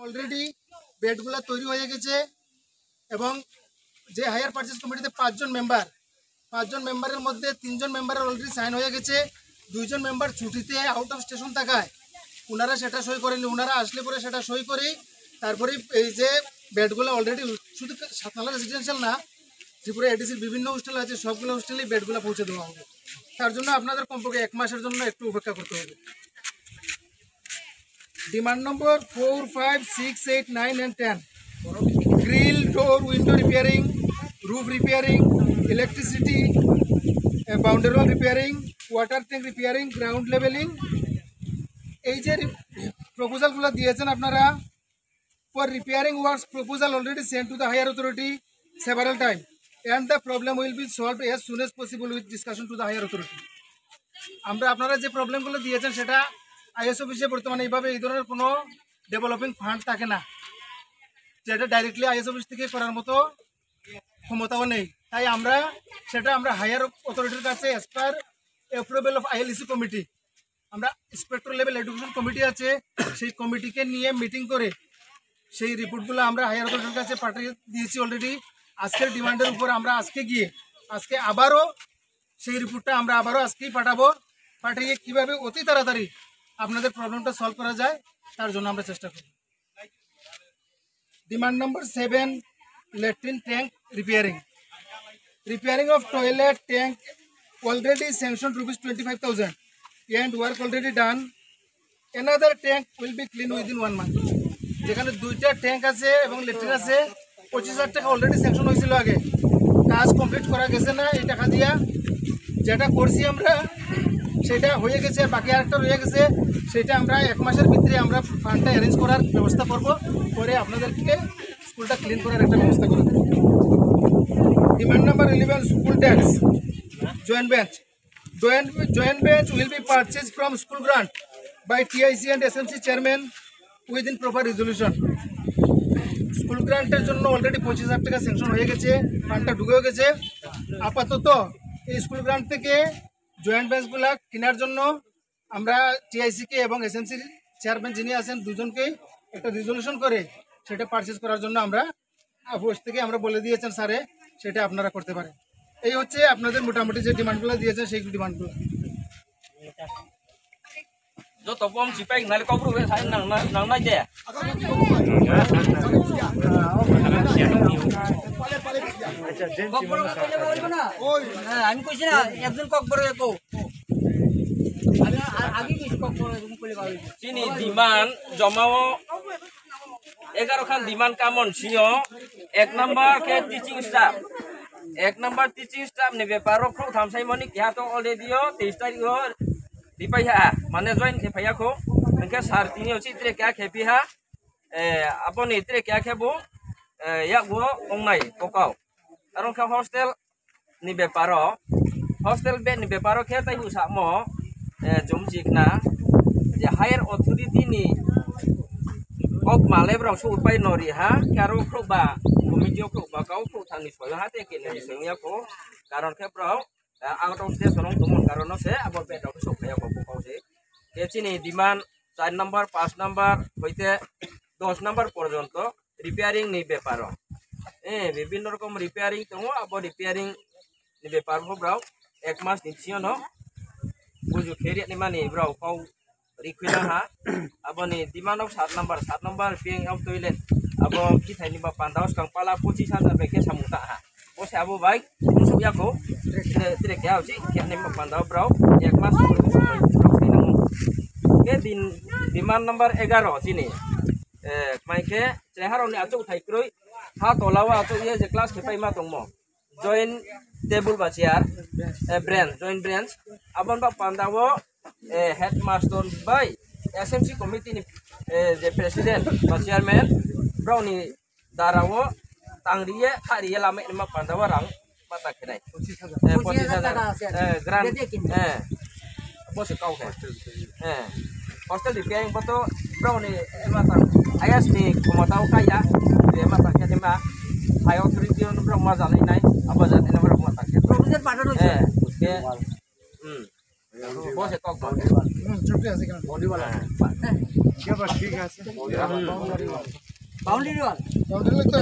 Already বেডগুলো তৈরি হয়ে গেছে এবং যে হায়ার পারচেজ কমিটিতে 5 জন মেম্বারের মধ্যে 3 জন মেম্বারের অলরেডি সাইন হয়ে গেছে। 2 জন মেম্বার ছুটিতে আউট অফ স্টেশন থাকায় ওনারা সেটা সই করেনি। ওনারা আসলে পরে সেটা সই করি তারপরে এই যে বেডগুলো অলরেডি শুধু সাতনালা রেসিডেন্সিয়াল না, ত্রিপুরা এডিসির বিভিন্ন হোস্টেল আছে, সবগুলো হোস্টেলেই বেডগুলো পৌঁছে দেওয়া হবে। তার জন্য আপনাদের কমপক্ষে 1 মাসের জন্য একটু অপেক্ষা করতে হবে। Demand number 4, 5, 6, 8, 9 and 10, grill, door, window repairing, roof repairing, electricity, boundary wall repairing, water tank repairing, ground levelling. এই যে প্রপোজালগুলো দিয়েছেন আপনারা, for repairing works proposal already sent to the higher authority several times and the problem will be solved as soon as possible with discussion to the higher authority. আমরা আপনারা যে প্রবলেমগুলো দিয়েছেন সেটা আইএস অফিসে বর্তমানে এইভাবে এই ধরনের কোনো ডেভেলপিং ফান্ড থাকে না, যেটা ডাইরেক্টলি আইএস অফিস থেকে করার মতো ক্ষমতাও নেই। তাই আমরা হায়ার অথরিটির কাছে as per approval of ILEC committee, আমরা ইন্সপেক্টর লেভেল এডুকেশন কমিটি আছে, সেই কমিটিকে নিয়ে মিটিং করে সেই রিপোর্টগুলো আমরা হায়ার অথরিটির কাছে পাঠিয়ে দিয়েছি অলরেডি। আজকের ডিমান্ডের উপর আমরা আজকে আবারও সেই রিপোর্টটা আমরা আজকেই পাঠাবো। পাঠিয়ে কীভাবে অতি তাড়াতাড়ি আপনাদের প্রবলেমটা সলভ করা যায় তার জন্য আমরা চেষ্টা করব। Demand number 7, latrine tank repairing of toilet tank already sanction ₹25,000 and work already done. Another tank will be clean within 1 month. যেখানে 2টা ট্যাঙ্ক আছে এবং ল্যাট্রিন আছে, 25,000 টাকা অলরেডি স্যাংশন হয়েছিল আগে, কাজ কমপ্লিট করা গেছে না। এই টাকা দিয়া যেটা করছি আমরা সেটা হয়ে গেছে, বাকি আরেকটা রয়ে গেছে, সেটা আমরা 1 মাসের ভিতরে আমরা ফান্ডটা অ্যারেঞ্জ করার ব্যবস্থা করব, করে আপনাদেরকে স্কুলটা ক্লিন করার একটা ব্যবস্থা করে দেব। Demand number 11, school tax joint bench will be purchased from school grant by TIC and SMC chairman within proper resolution. School গ্রান্টের জন্য অলরেডি 25,000 টাকা স্যাংশন হয়ে গেছে, ফান্ডটা ঢুকেও গেছে। আপাতত এই স্কুল গ্রান্ট থেকে জয়েন্ট বেঞ্চগুলা কেনার জন্য আমরা টিআইসিকে এবং এসএমসির চেয়ারম্যান যিনি আছেন দুজনকেই একটা রেজলিউশন করে সেটা পারচেজ করার জন্য আমরা অফিস থেকে আমরা বলে দিয়েছেন স্যারে, সেটা আপনারা করতে পারেন। এই হচ্ছে আপনাদের মোটামুটি যে ডিমান্ডগুলো দিয়েছেন সেই ডিমান্ডগুলো। যত কম চিপাই নালে কবর হয়ে সাইন নাংনাই দে আমি কইছি না একজন ককবর একো আগে কি ককবর কইলে ভালো চিনি ডিমান্ড জমাও 11 খান ডিমান্ড কামন সিও 1 নাম্বার কে teaching staff 1 number teaching staff ni beparo khro thamsai moni kya to already yo 23 tarik ho dipai ha mane join ke phaya ko enke sar tini ochi tre kya khepi ha aponi tre kya khebo ya go ongnai kokau aron kha hostel ni beparo hostel bed ni beparo khe tai hu sa mo jumjikna je higher authority ni ok male brong su upai nori ha karo khro ba komiti khro ba kau khro thang ni soyo ha te ke ni soyo ko karon khe brong out of station tumon karon se abo bed ok sok ya ko ko se ke chini demand 4 number 5 number hoite 10 number porjonto repairing ni beparo বিভিন্ন রকম repairing দङ abo repairing ni bepar ho brong 1 mas ni siono buju kheri ni mani brong kau Rikuina ha, abo ni dimano 7 number ping of toilet, abo kita ni bapandau kang pala 25,000 beke samuta ha. Bose abo baik, musuh ya ko, tidak kaya uci, kaya ni bapandau bro, yak mas ke demand number 11 sini, mai ke ceharo ni acu thai kroi, ha tolawa acu ye je kelas kepai ma tongmo, join table baciar, join branch, abon bapandau headmaster by SMC committee ni the president or chairman browni darawo tangriye khariye lame ni ma pandawa rang mata kenai 25,000 grand bos kau ke hostel repairing foto browni mata ayas ni komotau kaya de mata ke ma high authority on brong ma jalai nai abazat ena brong mata ke proposal পাঠানো হয়েছে ke বসে তক চুক্তি আছে কেন boundary wall boundary লাগতো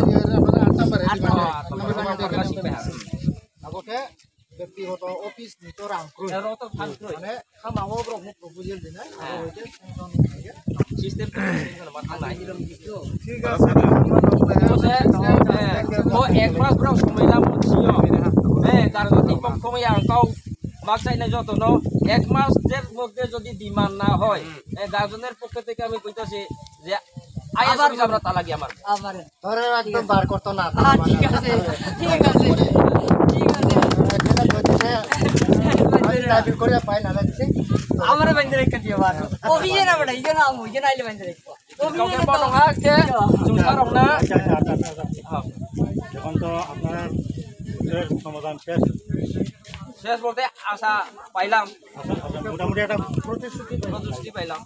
আপনাদের 8 number আগতে ব্যক্তিগত অফিস নিতর আংক্রুই এরও তো ফানক্রই মানে খামাও ব্রহ্ম প্রপোজাল দিনা হইতে সংশোধন থাকে সিস্টেম মাথা নাই ঠিক আছে বসে ও এক মাস ব্রক সময়লাম ছিও গার্গতি পক্ষমে আঙ্কাও মাকসাইনে যতন এক মাসের মধ্যে যদি ডিমান্ড না হয় গার্জেনের পক্ষ থেকে আমি কইতাছি যে আইএস অফিস আমরা তালাকি আমার আবার ধরে একদম বার করতে না ঠিক আছে ঠিক আছে ঠিক আছে দাবি করে পাই না দিছে আমার বাইন্দে রেখে দিও বার অফিসে না বড় ইজনা আমু ইজনা আইলে বাইন্দে রেখো কাউকে বলো না যে জুতা রং না এখন তো আপনার সমাধান শেষ শেষ বলতে আশা পাইলাম মোটামুটি একটা প্রতিশ্রুতি পাইলাম